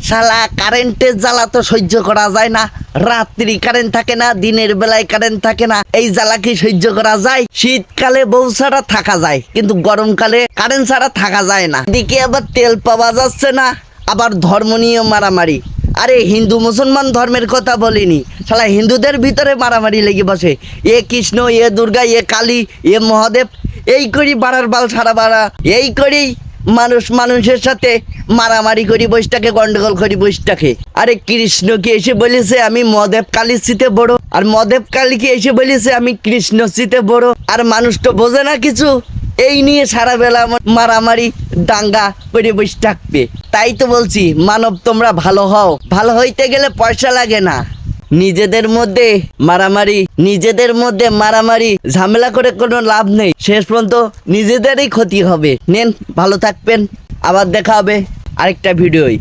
শালা কারেন্টের জ্বালা তো সহ্য করা যায় না। রাত্রি কারেন্ট থাকে না, দিনের বেলায় কারেন্ট থাকে না, এই জ্বালা কি সহ্য করা যায়? শীতকালে বউ ছাড়া থাকা যায়, কিন্তু গরমকালে কারেন্ট ছাড়া থাকা যায় না। এদিকে আবার তেল পাওয়া যাচ্ছে না, আবার ধর্ম নিয়ে মারামারি। আরে হিন্দু মুসলমান ধর্মের কথা বলিনি, শালা হিন্দুদের ভিতরে মারামারি লেগে বসে। এ কৃষ্ণ, এ দুর্গা, এ কালী, এ মহাদেব, এই করি বাড়ার বাল ছাড়া বাড়া, এই করেই মানুষ মানুষের সাথে মারামারি করি বসটাকে, গন্ডগোল করি বসটাকে। আরে কৃষ্ণকে এসে বলেছে আমি মহাদেব কালীর চিতে বড়, আর মহাদেব কালীকে এসে বলেছে আমি কৃষ্ণ চিতে বড়। আর মানুষ তো বোঝে না কিছু, এই নিয়ে সারা বেলা মারামারি দাঙ্গা করে বসে থাকবে। তাই তো বলছি মানব তোমরা ভালো হও। ভালো হইতে গেলে পয়সা লাগে না, নিজেদের মধ্যে মারামারি ঝামেলা করে কোনো লাভ নেই, শেষ পর্যন্ত নিজেদেরই ক্ষতি হবে। নেন, ভালো থাকবেন, আবার দেখা হবে আরেকটা ভিডিওয়।